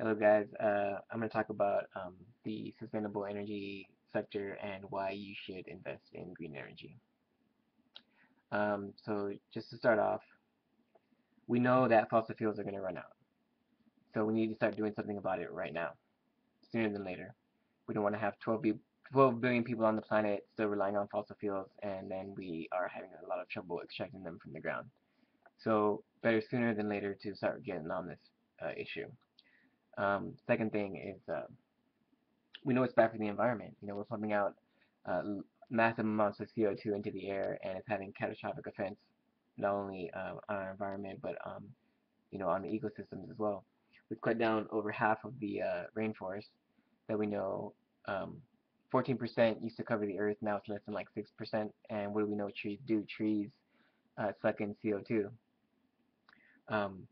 Hello guys, I'm going to talk about the sustainable energy sector and why you should invest in green energy. So just to start off, we know that fossil fuels are going to run out. So we need to start doing something about it right now, sooner than later. We don't want to have 12 billion people on the planet still relying on fossil fuels, and then we are having a lot of trouble extracting them from the ground. So better sooner than later to start getting on this issue. Second thing is we know it's bad for the environment. We're pumping out uh, massive amounts of CO2 into the air, and it's having catastrophic effects not only on our environment, but on the ecosystems as well. We've cut down over half of the rainforest that we know. 14% used to cover the earth, now it's less than like 6%. And what do we know trees do? Trees suck in CO2. Um,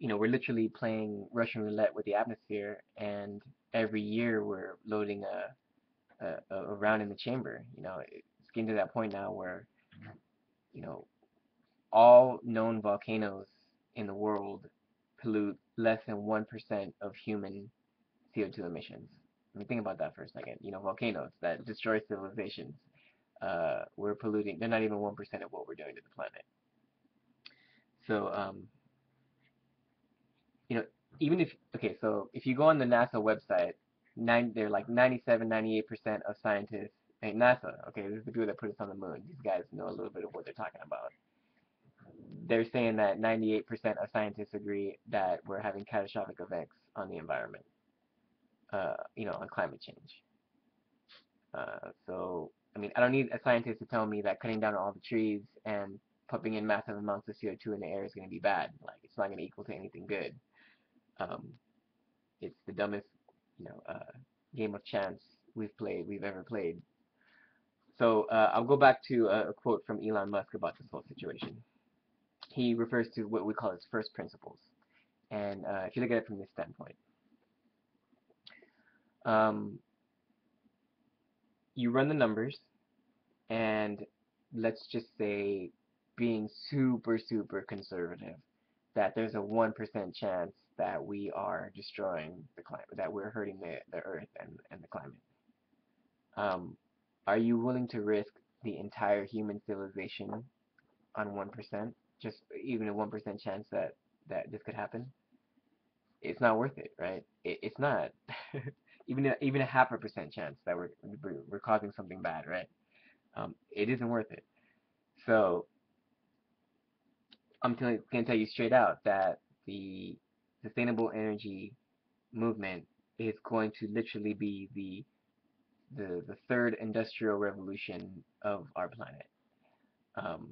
we're literally playing Russian roulette with the atmosphere, and every year we're loading a round in the chamber. It's getting to that point now where you know all known volcanoes in the world pollute less than 1% of human CO2 emissions. I mean, think about that for a second. Volcanoes that destroy civilizations. We're polluting. They're not even 1% of what we're doing to the planet. So, you know, even if okay, so if you go on the NASA website, they're like 97, 98% of scientists. Hey, NASA, okay, this is the people that put us on the moon. These guys know a little bit of what they're talking about. They're saying that 98% of scientists agree that we're having catastrophic effects on the environment, on climate change. So, I mean, I don't need a scientist to tell me that cutting down all the trees and pumping in massive amounts of CO2 in the air is going to be bad. Like, it's not going to equal to anything good. Um, it's the dumbest, you know, uh, game of chance we've ever played. So, I'll go back to a quote from Elon Musk about this whole situation. He refers to what we call his first principles. And if you look at it from this standpoint, um, you run the numbers, and let's just say, being super, super conservative, that there's a 1% chance that we are destroying the climate, that we're hurting the earth and the climate. Um, are you willing to risk the entire human civilization on 1%? Just even a 1% chance that this could happen? It's not worth it, right? It's not. Even a half a percent chance that we're causing something bad, right? It isn't worth it. So I'm going to tell you straight out that the sustainable energy movement is going to literally be the third industrial revolution of our planet. Um,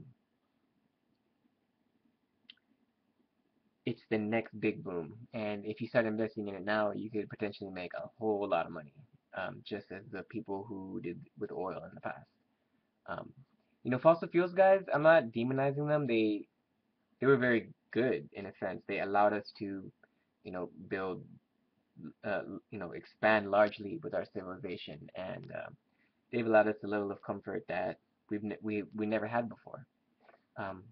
it's the next big boom, and if you start investing in it now, you could potentially make a whole lot of money, just as the people who did with oil in the past. Um, fossil fuels guys, I'm not demonizing them. They were very good in a sense. They allowed us to, build, expand largely with our civilization, and they've allowed us a level of comfort that we never had before. Um,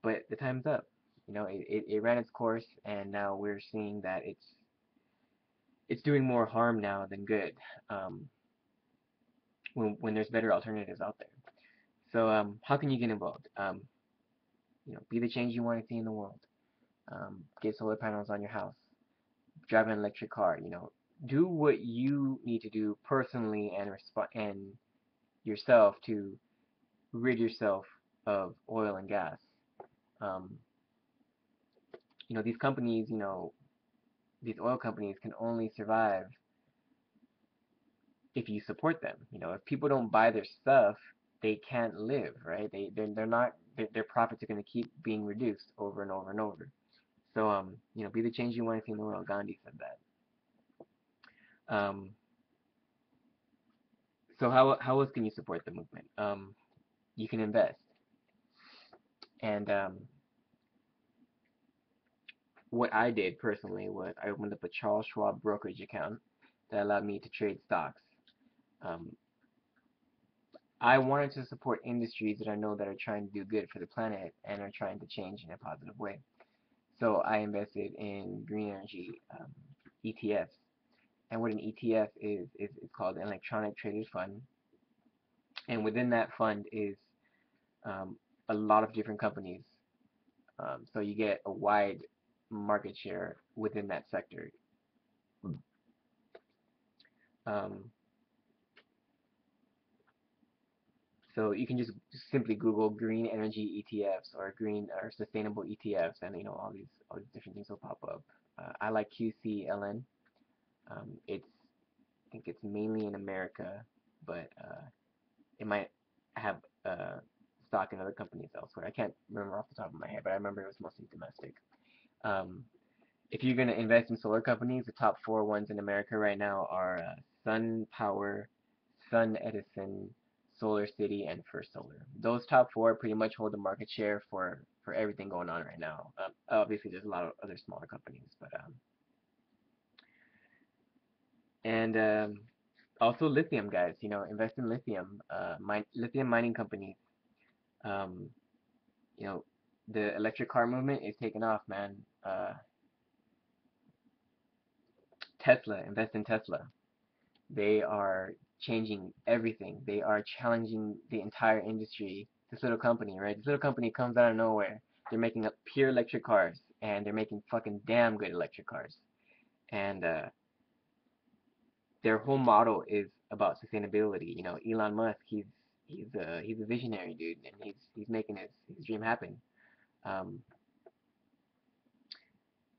but the time's up. It ran its course, and now we're seeing that it's doing more harm now than good. Um, when there's better alternatives out there. So how can you get involved? Be the change you want to see in the world. Get solar panels on your house. Drive an electric car. Do what you need to do personally and yourself to rid yourself of oil and gas. Um, these companies, these oil companies can only survive if you support them. If people don't buy their stuff, they can't live, right? They're not their profits are going to keep being reduced over and over and over. So be the change you want to see in the world. Gandhi said that. So how else can you support the movement? You can invest, and what I did personally was I opened up a Charles Schwab brokerage account that allowed me to trade stocks. Um, I wanted to support industries that I know that are trying to do good for the planet and are trying to change in a positive way. So I invested in green energy ETFs. And what an ETF is it's called an electronic traded fund. And within that fund is um, a lot of different companies. So you get a wide market share within that sector. Um, so you can just simply Google green energy ETFs or green or sustainable ETFs, and all these different things will pop up. I like QCLN. It's I think it's mainly in America, but it might have stock in other companies elsewhere. I can't remember off the top of my head, but I remember it was mostly domestic. Um, if you're going to invest in solar companies, the top four ones in America right now are Sun Power, Sun Edison, Solar City, and First Solar. Those top four pretty much hold the market share for everything going on right now. Obviously, there's a lot of other smaller companies, but and also lithium, guys. Invest in lithium. Lithium mining companies. Um, you know, the electric car movement is taking off, man. Tesla, invest in Tesla. They are changing everything. They are challenging the entire industry. This little company, right? This little company comes out of nowhere. They're making up pure electric cars, and they're making fucking damn good electric cars. And their whole model is about sustainability. Elon Musk, he's a visionary dude, and he's making his dream happen. Um,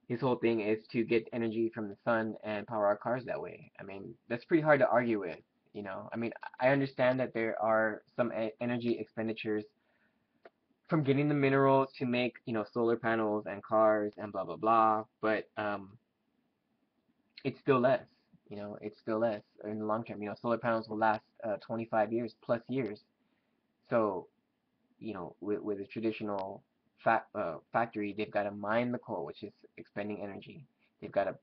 his whole thing is to get energy from the sun and power our cars that way. I mean, that's pretty hard to argue with. I mean, I understand that there are some energy expenditures from getting the minerals to make, solar panels and cars and blah blah blah, but it's still less. It's still less in the long term. Solar panels will last 25 years plus years. So, with a traditional factory, they've got to mine the coal, which is expending energy. They've got to,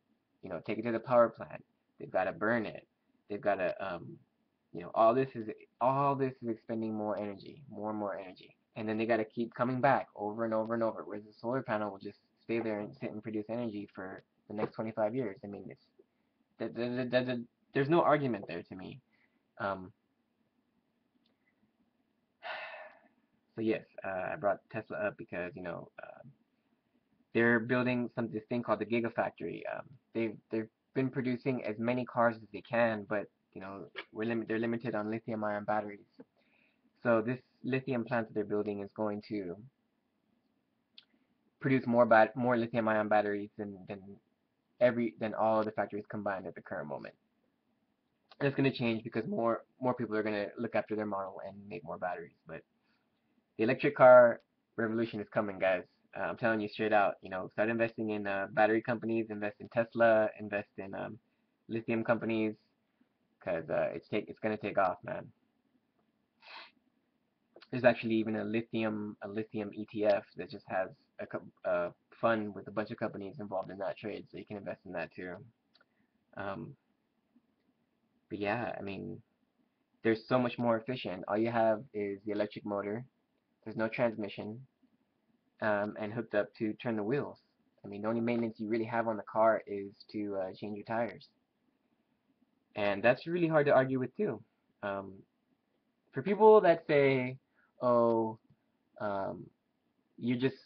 take it to the power plant. They've got to burn it. They've got to, all this is expending more energy, more and more energy, and then they got to keep coming back over and over and over. Whereas the solar panel will just stay there and sit and produce energy for the next 25 years. I mean, there's no argument there to me. Um, so yes, I brought Tesla up because they're building this thing called the Gigafactory. They've been producing as many cars as they can, but they're limited on lithium-ion batteries. So this lithium plant that they're building is going to produce more lithium-ion batteries than all of the factories combined at the current moment. And it's going to change because more people are going to look after their model and make more batteries. But the electric car revolution is coming, guys. I'm telling you straight out. Start investing in battery companies, invest in Tesla, invest in lithium companies, because it's gonna take off, man. There's actually even a lithium ETF that just has a fund with a bunch of companies involved in that trade, so you can invest in that too. Um, but yeah, I mean, they're so much more efficient. All you have is the electric motor. There's no transmission, and hooked up to turn the wheels. I mean, the only maintenance you really have on the car is to change your tires, and that's really hard to argue with too. Um, for people that say, "Oh, um, you just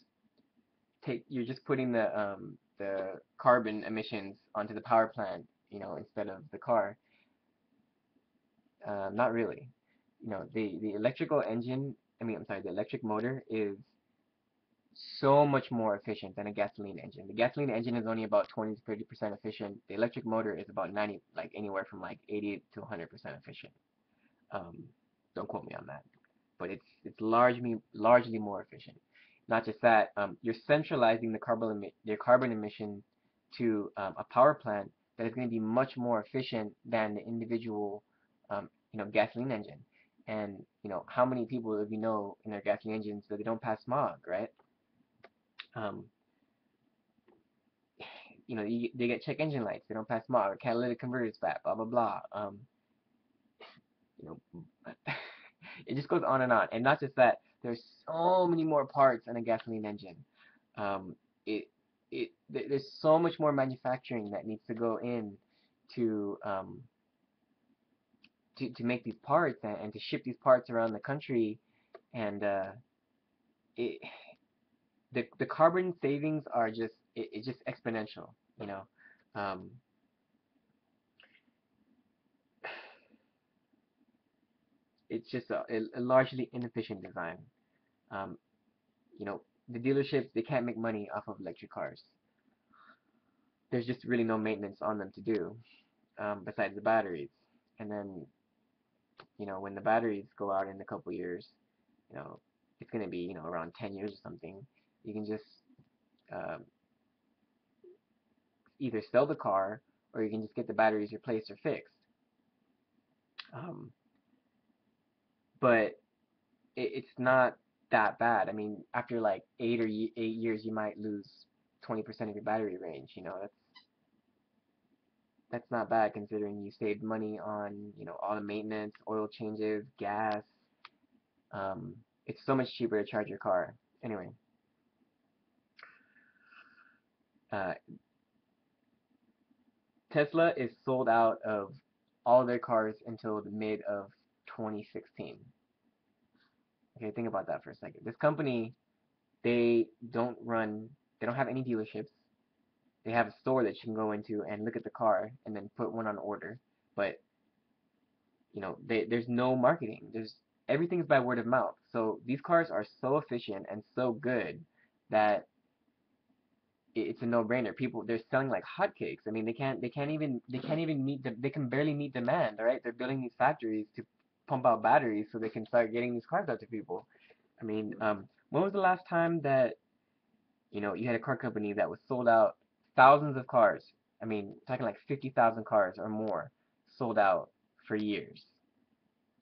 you're just putting the carbon emissions onto the power plant, instead of the car," not really. The electrical engine. I'm sorry, the electric motor is so much more efficient than a gasoline engine. The gasoline engine is only about 20 to 30% efficient. The electric motor is about 90, like anywhere from like 80 to 100% efficient. Um, don't quote me on that, but it's largely more efficient. Not just that, you're centralizing the carbon emission to a power plant that is going to be much more efficient than the individual gasoline engine. And how many people do you know in their gasoline engines that they don't pass smog, right? Um, they get check engine lights, they don't pass smog, or catalytic converters bad, blah blah blah. You know, it just goes on and on. And not just that, there's so many more parts in a gasoline engine. Um, it there's so much more manufacturing that needs to go in to to make these parts and to ship these parts around the country, and it the carbon savings are just it's just exponential, you know. Um, it's just a largely inefficient design. Um, you know, the dealerships, they can't make money off of electric cars. There's just really no maintenance on them to do, besides the batteries. And then, you know, when the batteries go out in a couple years, you know, it's going to be, you know, around 10 years or something. You can just um, either sell the car, or you can just get the batteries replaced or fixed. Um, but it's not that bad. I mean, after like 8 years, you might lose 20% of your battery range. You know, that's not bad considering you saved money on, you know, all the maintenance, oil changes, gas. Um, it's so much cheaper to charge your car. Anyway, uh, Tesla is sold out of all their cars until the mid of 2016. Okay, think about that for a second. This company, they don't run, they don't have any dealerships. They have a store that you can go into and look at the car and then put one on order. But you know, there's no marketing. There's everything's by word of mouth. So these cars are so efficient and so good that it's a no-brainer. People, they're selling like hotcakes. I mean, they can't even meet they can barely meet demand. All right, they're building these factories to pump out batteries so they can start getting these cars out to people. I mean, when was the last time that, you know, you had a car company that was sold out thousands of cars? I mean, talking like 50,000 cars or more sold out for years,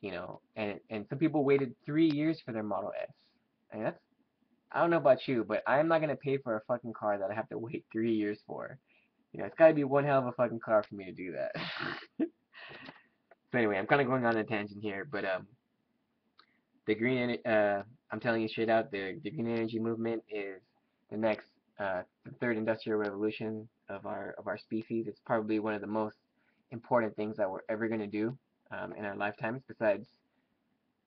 you know, and some people waited 3 years for their Model S. I mean, that's, I don't know about you, but I'm not gonna pay for a fucking car that I have to wait 3 years for. You know, it's gotta be one hell of a fucking car for me to do that. So anyway, I'm kind of going on a tangent here, but the I'm telling you straight out, the green energy movement is the next the third industrial revolution of our species. It's probably one of the most important things that we're ever gonna do in our lifetimes, besides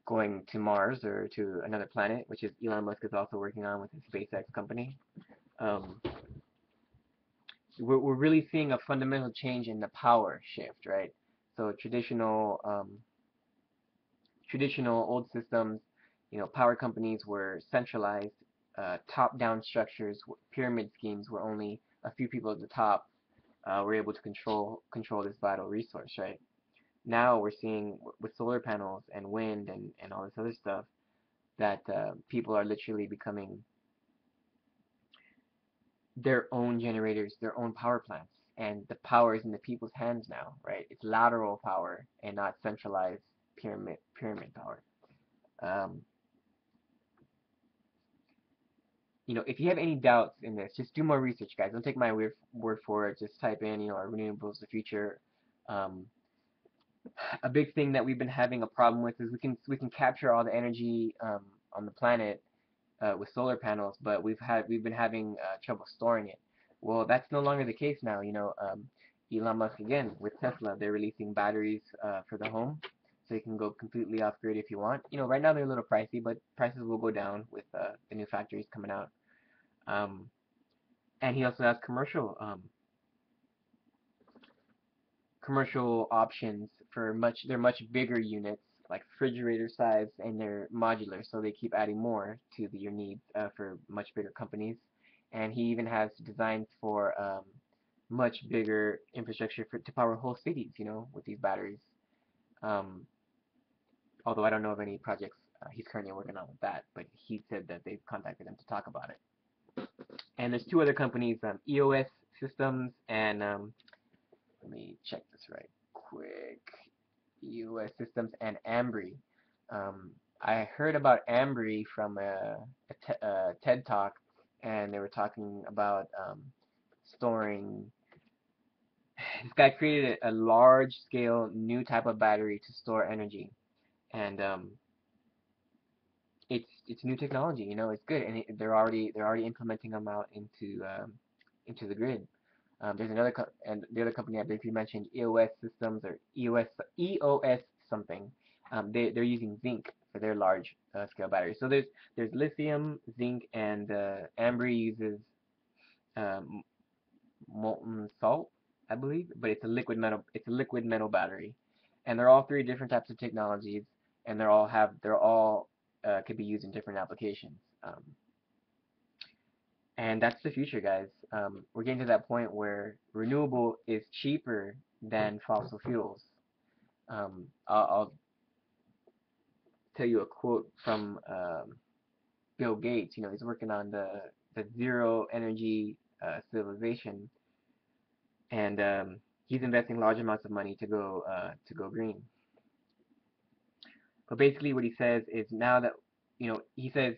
going to Mars or to another planet, which is Elon Musk is also working on with his SpaceX company. Um, we're really seeing a fundamental change in the power shift, right? So traditional old systems, you know, power companies were centralized, top-down structures, pyramid schemes where only a few people at the top were able to control this vital resource, right? Now we're seeing with solar panels and wind and all this other stuff that people are literally becoming their own generators, their own power plants, and the power is in the people's hands now, right? It's lateral power and not centralized pyramid power. Um, you know, if you have any doubts in this, just do more research, guys. Don't take my word for it. Just type in, you know, are renewables the future? Um, a big thing that we've been having a problem with is we can capture all the energy on the planet with solar panels, but we've been having trouble storing it. Well, that's no longer the case now. You know, Elon Musk again with Tesla, they're releasing batteries for the home, so you can go completely off grid if you want. You know, right now they're a little pricey, but prices will go down with the new factories coming out. Um, and he also has commercial options for they're much bigger units, like refrigerator size, and they're modular, so they keep adding more to your needs for much bigger companies. And he even has designs for much bigger infrastructure to power whole cities, you know, with these batteries. Um, although I don't know of any projects he's currently working on with that, but he said that they've contacted him to talk about it. And there's two other companies, EOS Systems and let me check this right quick. EOS Systems and Ambry. I heard about Ambry from a TED Talk, and they were talking about storing. This guy created a large-scale new type of battery to store energy, and it's new technology. You know, it's good, and they're already implementing them out into into the grid. There's another and the other company I believe you mentioned, EOS Systems or EOS something. They're using zinc for their large scale batteries. So there's lithium, zinc, and Ambry uses um, molten salt, I believe, but it's a liquid metal. It's a liquid metal battery, and they're all three different types of technologies, and they're all could be used in different applications. And that's the future, guys. We're getting to that point where renewable is cheaper than fossil fuels. I'll tell you a quote from Bill Gates. You know, he's working on the zero energy civilization, and he's investing large amounts of money to go green. But basically, what he says is now that he says,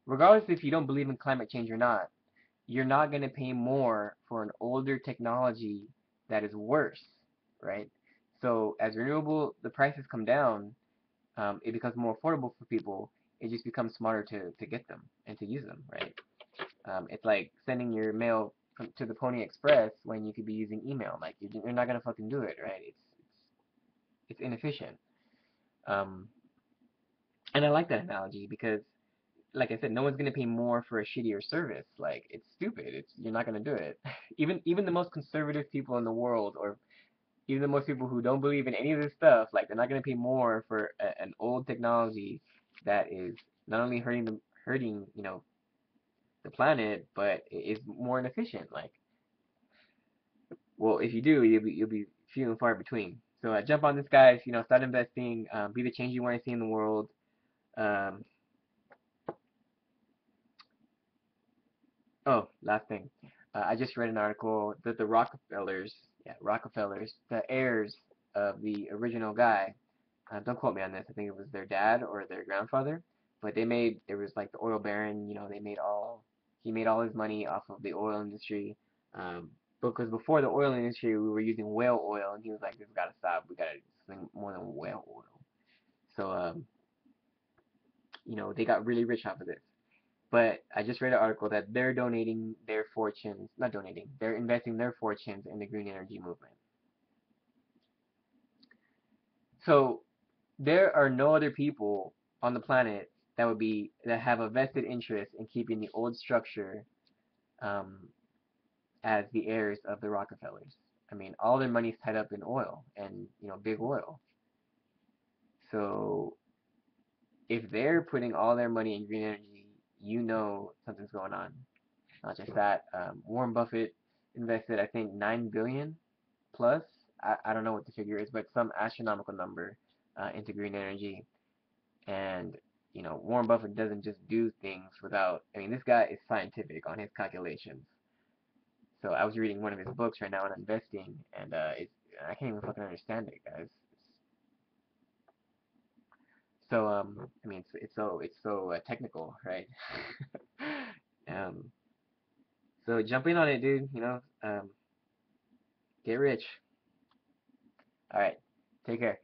regardless if you don't believe in climate change or not, you're not going to pay more for an older technology that is worse, right? So as renewable, the prices come down, it becomes more affordable for people. It just becomes smarter to get them and to use them, right? It's like sending your mail to the Pony Express when you could be using email. Like you're not gonna fucking do it, right? It's inefficient. Um, and I like that analogy because, like I said, no one's gonna pay more for a shittier service. Like it's stupid. You're not gonna do it. Even the most conservative people in the world, or even the most people who don't believe in any of this stuff, like they're not gonna pay more for an old technology that is not only hurting the planet, but is more inefficient. Like, well, if you do, you'll be few and far between. So jump on this, guys. Start investing. Be the change you want to see in the world. Um, oh, last thing. I just read an article that the Rockefellers, the heirs of the original guy. Don't quote me on this. I think it was their dad or their grandfather. But it was like the oil baron. He made all his money off of the oil industry. Um, because before the oil industry, we were using whale oil, and he was like, "This gotta stop. We gotta swing more than whale oil." So, they got really rich off of this. But I just read an article that they're donating their fortunes, not donating, they're investing their fortunes in the green energy movement. So there are no other people on the planet that have a vested interest in keeping the old structure um, as the heirs of the Rockefellers. I mean, all their money's tied up in oil and big oil. So if they're putting all their money in green energy, something's going on. Not just that, Warren Buffett invested, I think, 9 billion plus. I don't know what the figure is, but some astronomical number into green energy. And Warren Buffett doesn't just do things without. I mean, this guy is scientific on his calculations. So I was reading one of his books right now on investing, and I can't even fucking understand it, guys. So I mean, it's so technical, right? um, so jump in on it, dude. Get rich. All right, take care.